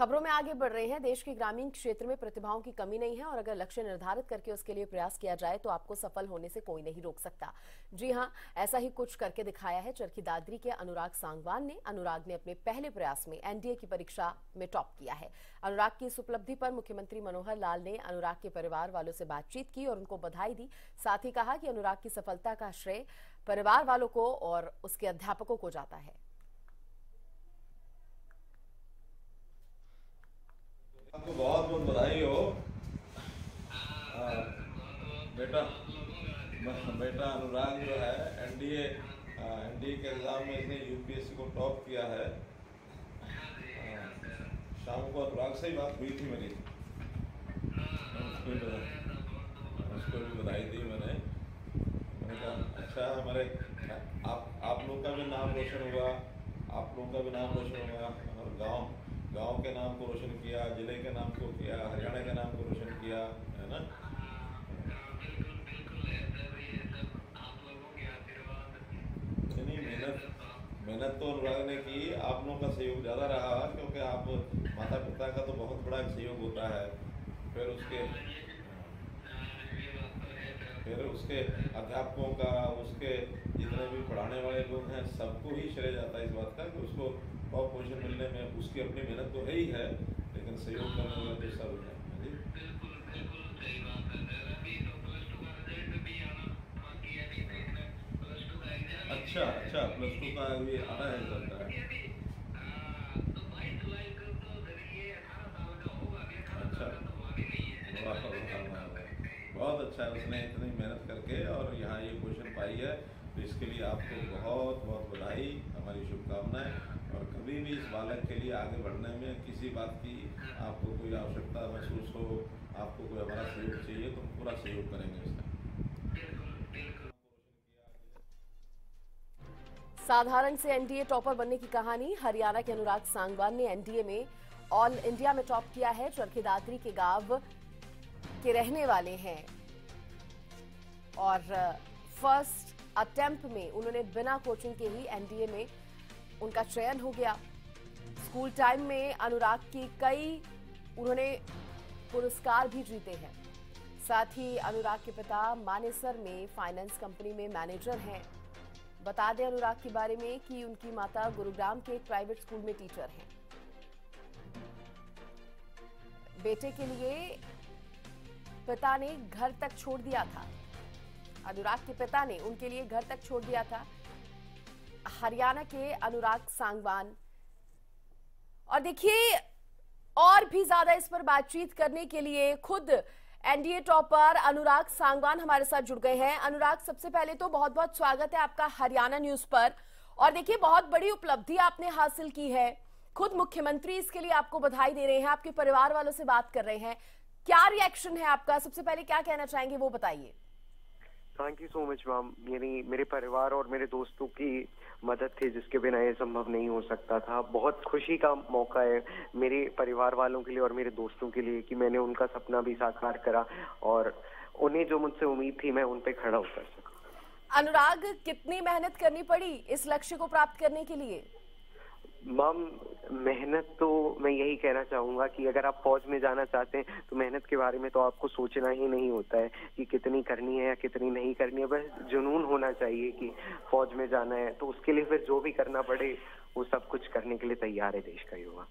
खबरों में आगे बढ़ रहे हैं। देश के ग्रामीण क्षेत्र में प्रतिभाओं की कमी नहीं है और अगर लक्ष्य निर्धारित करके उसके लिए प्रयास किया जाए तो आपको सफल होने से कोई नहीं रोक सकता। जी हां, ऐसा ही कुछ करके दिखाया है चरखी दादरी के अनुराग सांगवान ने। अनुराग ने अपने पहले प्रयास में एनडीए की परीक्षा में टॉप किया है। अनुराग की इस उपलब्धि पर मुख्यमंत्री मनोहर लाल ने अनुराग के परिवार वालों से बातचीत की और उनको बधाई दी। साथ ही कहा कि अनुराग की सफलता का श्रेय परिवार वालों को और उसके अध्यापकों को जाता है। आपको बहुत बहुत बधाई हो बेटा। बेटा अनुराग जो है एनडीए के एग्जाम में इसने यूपीएससी को टॉप किया है। शाम को अनुराग से ही बात हुई थी मेरी, उसको भी बधाई दी मैंने कहा अच्छा हमारे आप लोग का भी नाम रोशन हुआ, आप लोगों का भी नाम रोशन हुआ और गांव के नाम को रोशन किया, जिले के नाम को किया, हरियाणा के नाम को रोशन किया, है ना। इतनी मेहनत तो अनुराग ने की, आप लोगों का सहयोग ज़्यादा रहा क्योंकि आप माता पिता का तो बहुत बड़ा सहयोग होता है। फिर उसके अध्यापकों का, उसके जितने भी पढ़ाने वाले लोग हैं सबको ही श्रेय जाता है इस बात का कि उसको टॉप पोजीशन मिलने में उसकी अपनी मेहनत तो है ही है, लेकिन सहयोग करने वाला तो सब है। अच्छा प्लस 2 का भी आना है चलता है। अच्छा बहुत अच्छा है, उसने इतनी मेहनत करके और यहाँ ये पोजीशन पाई है, तो इसके लिए आपको बहुत बहुत बधाई, हमारी शुभकामनाएं। और कभी भी इस बालक के लिए आगे बढ़ने में किसी बात की आपको कोई आवश्यकता महसूस हो, आपको कोई हमारा सहयोग चाहिए तो हम पूरा सहयोग करेंगे इसका। साधारण से एनडीए टॉपर बनने की कहानी। हरियाणा के अनुराग सांगवान ने एनडीए में ऑल इंडिया में टॉप किया है। चरखी दादरी के गांव के रहने वाले हैं और फर्स्ट अटेम्प्ट में उन्होंने बिना कोचिंग के ही एनडीए में उनका चयन हो गया। स्कूल टाइम में अनुराग की कई उन्होंने पुरस्कार भी जीते हैं। साथ ही अनुराग के पिता मानेसर में फाइनेंस कंपनी में मैनेजर हैं। बता दें अनुराग के बारे में कि उनकी माता गुरुग्राम के एक प्राइवेट स्कूल में टीचर हैं। बेटे के लिए पिता ने घर तक छोड़ दिया था। अनुराग के पिता ने उनके लिए घर तक छोड़ दिया था। हरियाणा के अनुराग सांगवान। और देखिए और भी ज्यादा इस पर बातचीत करने के लिए खुद एनडीए टॉपर अनुराग सांगवान हमारे साथ जुड़ गए हैं। अनुराग, सबसे पहले तो बहुत बहुत स्वागत है आपका हरियाणा न्यूज पर। और देखिए बहुत बड़ी उपलब्धि आपने हासिल की है, खुद मुख्यमंत्री इसके लिए आपको बधाई दे रहे हैं, आपके परिवार वालों से बात कर रहे हैं। क्या रिएक्शन है आपका? सबसे पहले क्या कहना चाहेंगे वो बताइए। Thank you so much ma'am. मेरे परिवार और मेरे दोस्तों की मदद थी जिसके बिना ये संभव नहीं हो सकता था। बहुत खुशी का मौका है मेरे परिवार वालों के लिए और मेरे दोस्तों के लिए कि मैंने उनका सपना भी साकार करा और उन्हें जो मुझसे उम्मीद थी मैं उन पे खड़ा उतर सका। अनुराग, कितनी मेहनत करनी पड़ी इस लक्ष्य को प्राप्त करने के लिए? मैम मेहनत तो मैं यही कहना चाहूंगा कि अगर आप फौज में जाना चाहते हैं तो मेहनत के बारे में तो आपको सोचना ही नहीं होता है कि कितनी करनी है या कितनी नहीं करनी है। बस जुनून होना चाहिए कि फौज में जाना है, तो उसके लिए फिर जो भी करना पड़े वो सब कुछ करने के लिए तैयार है देश का युवा।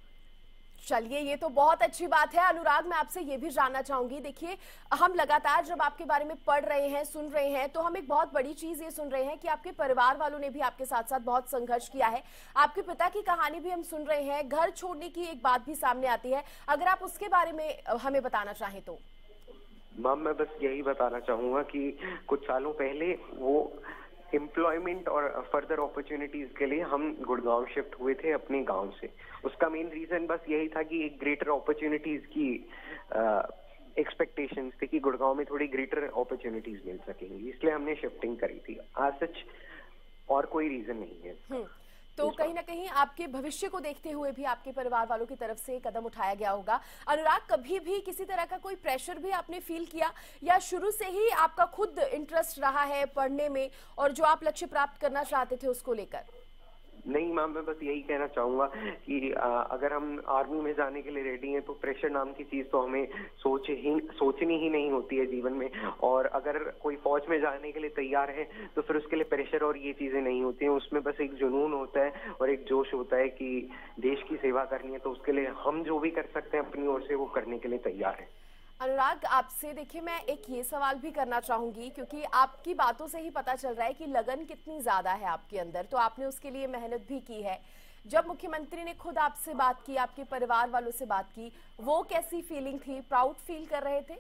चलिए, ये तो बहुत अच्छी बात है। अनुराग, मैं आपसे ये भी जानना चाहूंगी, देखिए हम लगातार जब आपके बारे में पढ़ रहे हैं, सुन रहे हैं, तो हम एक बहुत बड़ी चीज ये सुन रहे हैं कि आपके परिवार वालों ने भी आपके साथ साथ बहुत संघर्ष किया है। आपके पिता की कहानी भी हम सुन रहे हैं, घर छोड़ने की एक बात भी सामने आती है। अगर आप उसके बारे में हमें बताना चाहें तो। मैम मैं बस यही बताना चाहूंगा कि कुछ सालों पहले वो एम्प्लॉयमेंट और फर्दर अपॉर्चुनिटीज के लिए हम गुड़गांव शिफ्ट हुए थे अपने गांव से। उसका मेन रीजन बस यही था कि एक ग्रेटर अपॉर्चुनिटीज की एक्सपेक्टेशंस थी कि गुड़गांव में थोड़ी ग्रेटर अपॉर्चुनिटीज मिल सकेंगी, इसलिए हमने शिफ्टिंग करी थी। आज सच और कोई रीजन नहीं है। तो कहीं ना कहीं आपके भविष्य को देखते हुए भी आपके परिवार वालों की तरफ से कदम उठाया गया होगा। अनुराग, कभी भी किसी तरह का कोई प्रेशर भी आपने फील किया या शुरू से ही आपका खुद इंटरेस्ट रहा है पढ़ने में और जो आप लक्ष्य प्राप्त करना चाहते थे उसको लेकर? नहीं मैम, मैं बस यही कहना चाहूंगा कि अगर हम आर्मी में जाने के लिए रेडी हैं तो प्रेशर नाम की चीज तो हमें सोचनी ही नहीं होती है जीवन में। और अगर कोई फौज में जाने के लिए तैयार है तो फिर उसके लिए प्रेशर और ये चीजें नहीं होती हैं। उसमें बस एक जुनून होता है और एक जोश होता है कि देश की सेवा करनी है, तो उसके लिए हम जो भी कर सकते हैं अपनी ओर से वो करने के लिए तैयार है। अनुराग, आपसे देखिए मैं एक ये सवाल भी करना चाहूंगी, क्योंकि आपकी बातों से ही पता चल रहा है कि लगन कितनी ज्यादा है आपके अंदर, तो आपने उसके लिए मेहनत भी की है। जब मुख्यमंत्री ने खुद आपसे बात की, आपके परिवार वालों से बात की, वो कैसी फीलिंग थी? प्राउड फील कर रहे थे?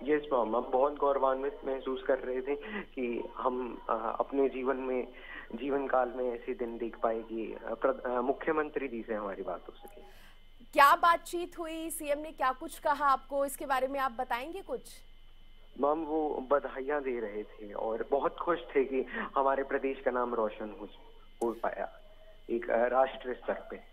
यस मैम, हम बहुत गौरवान्वित महसूस कर रहे थे कि हम अपने जीवन काल में ऐसे दिन देख पाए कि मुख्यमंत्री जी से हमारी बात हो सके। क्या बातचीत हुई? सीएम ने क्या कुछ कहा आपको? इसके बारे में आप बताएंगे कुछ? मैम, वो बधाइयां दे रहे थे और बहुत खुश थे कि हमारे प्रदेश का नाम रोशन हो पाया एक राष्ट्रीय स्तर पे।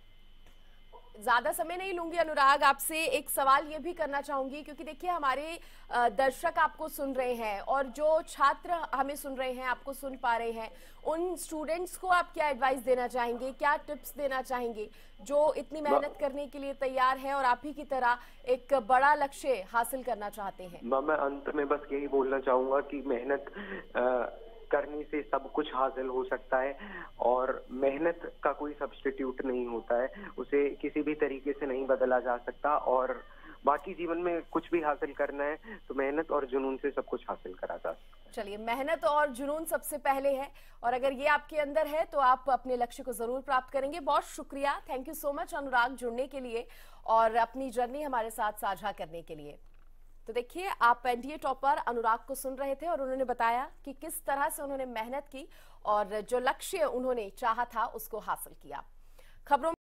ज्यादा समय नहीं लूंगी अनुराग, आपसे एक सवाल ये भी करना चाहूंगी, क्योंकि देखिए हमारे दर्शक आपको सुन रहे हैं और जो छात्र हमें सुन रहे हैं, आपको सुन पा रहे हैं, उन स्टूडेंट्स को आप क्या एडवाइस देना चाहेंगे, क्या टिप्स देना चाहेंगे जो इतनी मेहनत करने के लिए तैयार है और आप ही की तरह एक बड़ा लक्ष्य हासिल करना चाहते हैं? मैं अंत में बस यही बोलना चाहूंगा कि मेहनत करने से सब कुछ हासिल हो सकता है और मेहनत का कोई सब्स्टिट्यूट नहीं होता है, उसे किसी भी तरीके से नहीं बदला जा सकता। और बाकी जीवन में कुछ भी हासिल करना है तो मेहनत और जुनून से सब कुछ हासिल करा जा सकता है। चलिए, मेहनत और जुनून सबसे पहले है और अगर ये आपके अंदर है तो आप अपने लक्ष्य को जरूर प्राप्त करेंगे। बहुत शुक्रिया, थैंक यू सो मच अनुराग, जुड़ने के लिए और अपनी जर्नी हमारे साथ साझा करने के लिए। तो देखिए, आप एनडीए टॉपर अनुराग को सुन रहे थे और उन्होंने बताया कि किस तरह से उन्होंने मेहनत की और जो लक्ष्य उन्होंने चाहा था उसको हासिल किया। खबरों